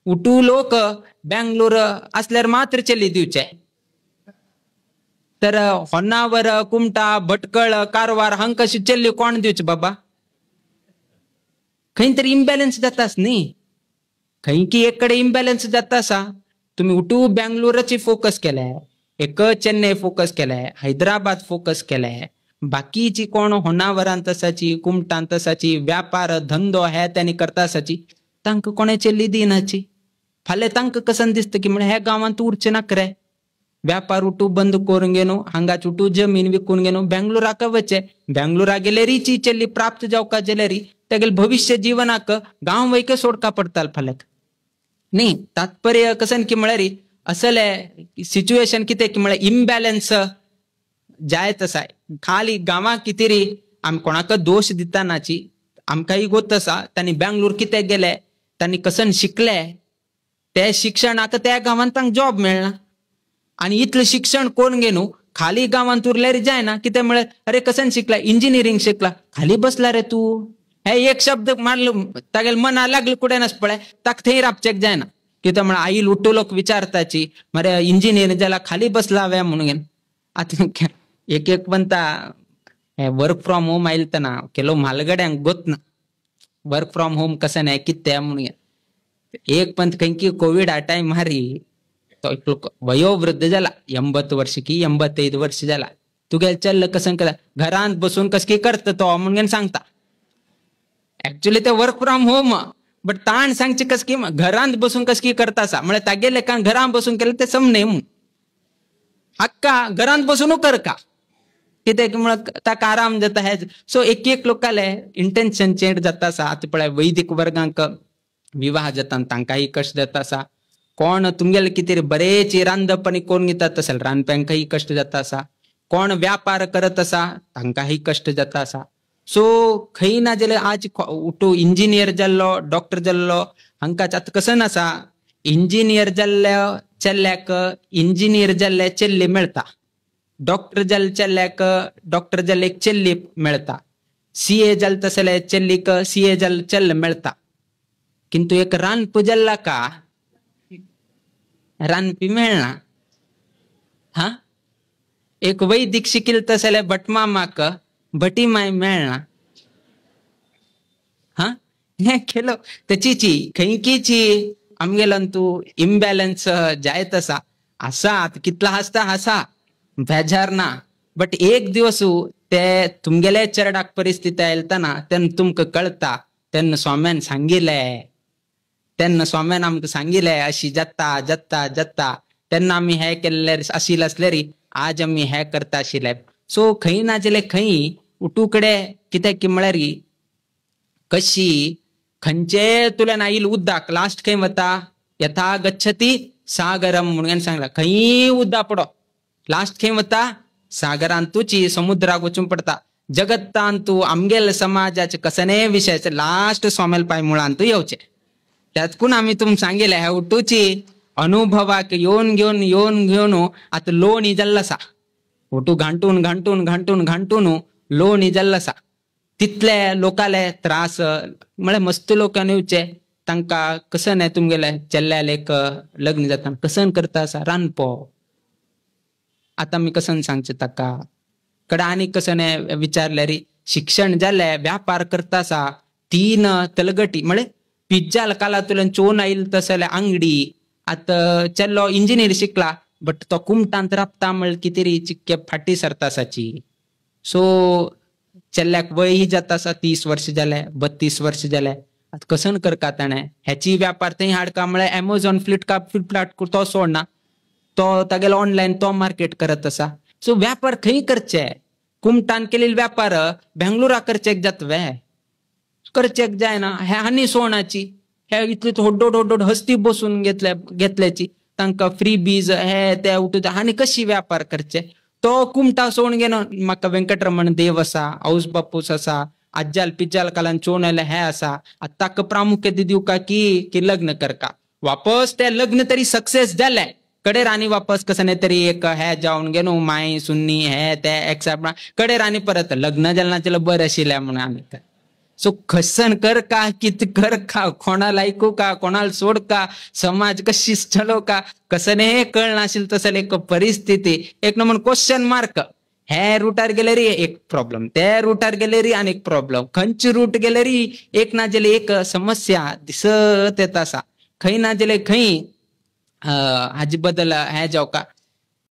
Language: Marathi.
उठू लोक बँगलोर असल्यावर मात्र चली दिवचे तर होन्नावर कुमटा भटकळ कारवार हंकशी चल्ली कोण दिवचे बाबा खंय तरी इम्बॅलन्स जातास न्ही खंय की एककडे इम्बॅलन्स जातासा तुम्ही उठू बँगलोरची फोकस केलाय एक चेन्नई फोकस केलाय हैदराबाद फोकस केलाय बाकीची कोण होन्नावरान तसाची कुमटान तसाची व्यापार धंदो हे त्यांनी करतासाची तांक कोणाची लिदिनाची फाले तांक कसन दिसतं की म्हणजे ह्या गावात उरचे नाकरे व्यापार उठू बंद करून गेनो हांगाच उठू जमीन विकून गेनो बँगलोराक वचे बँगलोरा गेले रीची चल्ली प्राप्त जाऊ का जलेरी त्या भविष्य जीवनाक गाव वैके सोडका पडताल फालक नाही तात्पर्य कसन की म्हळ्यारी असले सिच्युएशन किती की म्हळ्या इम्बॅलन्स जाय तसा खाली गावा कितीरी आम कोणाक दोष दितानाची आमकाही गोत असा त्यांनी बँगलोर किती गेले त्यांनी कसन शिकले ते शिक्षणाक त्या गावात तांक जॉब मिळना आणि इथलं शिक्षण कोण घेणू खाली गावात उरल्यारी जाय ना किती मिळेल अरे कसन शिकला इंजिनिअरिंग शिकला खाली बसला रे तू हे एक शब्द मारलं तागेल मना लागलं कुठे नस पडाय ताक थेर आपचेक जाय ना किती म्हणा आई लुट्टू लोक विचारताची मरे इंजिनियर ज्याला खाली बसला हव्या म्हणून आता एक एक बनता वर्क फ्रॉम होम आईल ना केलो म्हालगड्यांक गोत ना वर्क फ्रॉम होम कसं नाही कित्या म्हणून एक पंत काही की कोविड आ टाइम मारी तो वयोवृद्ध झाला 80 वर्ष की 85 वर्ष झाला तू गेल चल कसं करा घरात बसून कस की करत तो म्हणून सांगता ऍक्च्युली ते वर्क फ्रॉम होम बट ताण सांगचे कस की घरात बसून कस की करता असा म्हणजे त्या गेले कारण घरात बसून केलं ते समने म्हणून हक्का घरात बसून कर का किती ताका आराम जाता हे सो एक एक लोकाले इंटेन्शन चेंज जाता असा आता पळय वैदिक वर्गांक विवाह जाता तांकाही कष्ट जाता असा कोण तुमगेले किती बरेच रांदपणी कोण घेतात असेल रांदप्यांकाही कष्ट जाता असा कोण व्यापार करत असा तांकाही कष्ट जाता असा सो खंय ना जाल्यार आज उठू इंजिनियर जाल्लो डॉक्टर जाल्लो हांकाच आता कसं नसा इंजिनियर जाल्ल्या चेल्ल्याक इंजिनियर जाल्ले चेल्ली मेळता डॉक्टर जाल चेल्ल्याक डॉक्टर जाल्ले एक चेल्ली मेळता सीए जाल तसले चेल्लीक सीए जाल चेल्ल मेळता किंतु एक रानप जाल्ला का रानपी मेळना हा एक वैदिक शिकिल तसले भटमामाक भटी माय मेळना हा हे केलो त्याची खंयकीची आमगेलंतू इम्बॅलन्स जाय तसा असा कितला हसता हसा बेजार ना बट एक दिवस ते तुमगेले चरडाक परिस्थिती आयलतना तेन्ना तुमका कळता तेन्ना स्वाम्यान सांगिल्लें तेन्ना स्वाम्यान आमकां सांगिल्लें अशी जाता जाता जाता तेन्ना आमी हे केल्ले आशिल्ले असलेरी आज आमी हे करता आशिल्ले सो खंय ना जाल्यार खंय उठूकडे कितें की म्हळ्यार कशी खंयचे तुल्यान आईल उद्दाक लास्ट खंय वता यथा गच्छति सागरम म्हणून सांगला खंय उद्दा पडो लास्ट खंय वता सागरांतूची समुद्राक वचून पडता जगतांतू आमगेल समाजाचे कसने विषयाचे लास्ट सोमेल पाय मुळांतू येवचे त्यातकून आम्ही तुम सांगेले ह्या उठूची अनुभवाक येऊन घेऊन आता लोणी जल्लसा उठू घांटून घांटून घांटून घांटून लोणी जल्लसा तिथले लोकाले त्रास म्हळ्यार मस्त लोकांनी येवचे तांका कसं नाही तुमगेले चेल्ल्याले एक लग्न जाता कसं करता असा रानपो आता मी कसं सांगचे ताका कडे आणि कसं नाही विचारल्यारी शिक्षण जाले व्यापार करता असा 3 तलगटी म्हळे पिझ्झा काला तुला चोन आईल तसले अंगडी आता चल्लो इंजिनियर शिकला बट तो कुमटांत राबता म्हळ कितेरी चिक्के फाटी सरता असाची सो चेल्ल्याक वय जाता असा 30 वर्ष जाले 32 वर्ष जाले आता कसं करता ताणे ह्याची व्यापार थंय हाडका म्हळ्यार अमेझॉन फ्लिपकार्ट तो सोडना तो तागेलो ऑनलाईन तो मार्केट करत असा सो व्यापार खंय करचे कुमटान केलेले व्यापार बेंगलोरा करचेक जातवे करचेक जायना हे हानी सोणाची हे इतली होड्डोड हस्ती बसून घेतल्याची तांकां फ्री बीज हे ते उठून हानी कशी व्यापार करचे तो कुमटा सोडून गेलो म्हाका व्यंकटरमण देव असा औस बापूस असा आज्जाल पिज्जाल कालान चोवन आयले हे असा ताका प्रामुख्य दिवू का की लग्न करका वापस ते लग्न तरी सक्सेस जाले कडे राणी वापस कसं नाही तरी एक हे जाऊन गेलो माय सुन्नी हे ते एक्सेप्ट कडे राणी परत लग्न जालना चलो बरं आशिल्लें म्हणून आमी सो खसन कर का कित कर का कोणाला ऐकू का कोणाला सोड का समाज कशी चलो का कसं नाही कळ नाशील तसं एक परिस्थिती एक नंबर क्वेश्चन मार्क हे रुटार गेले री एक प्रॉब्लेम त्या रुटार गेले री अनेक प्रॉब्लेम खंची रूट गेले री एक ना जेले एक समस्या दिसत येत असा खै ना जेले खै हाजी बदल हे जाव का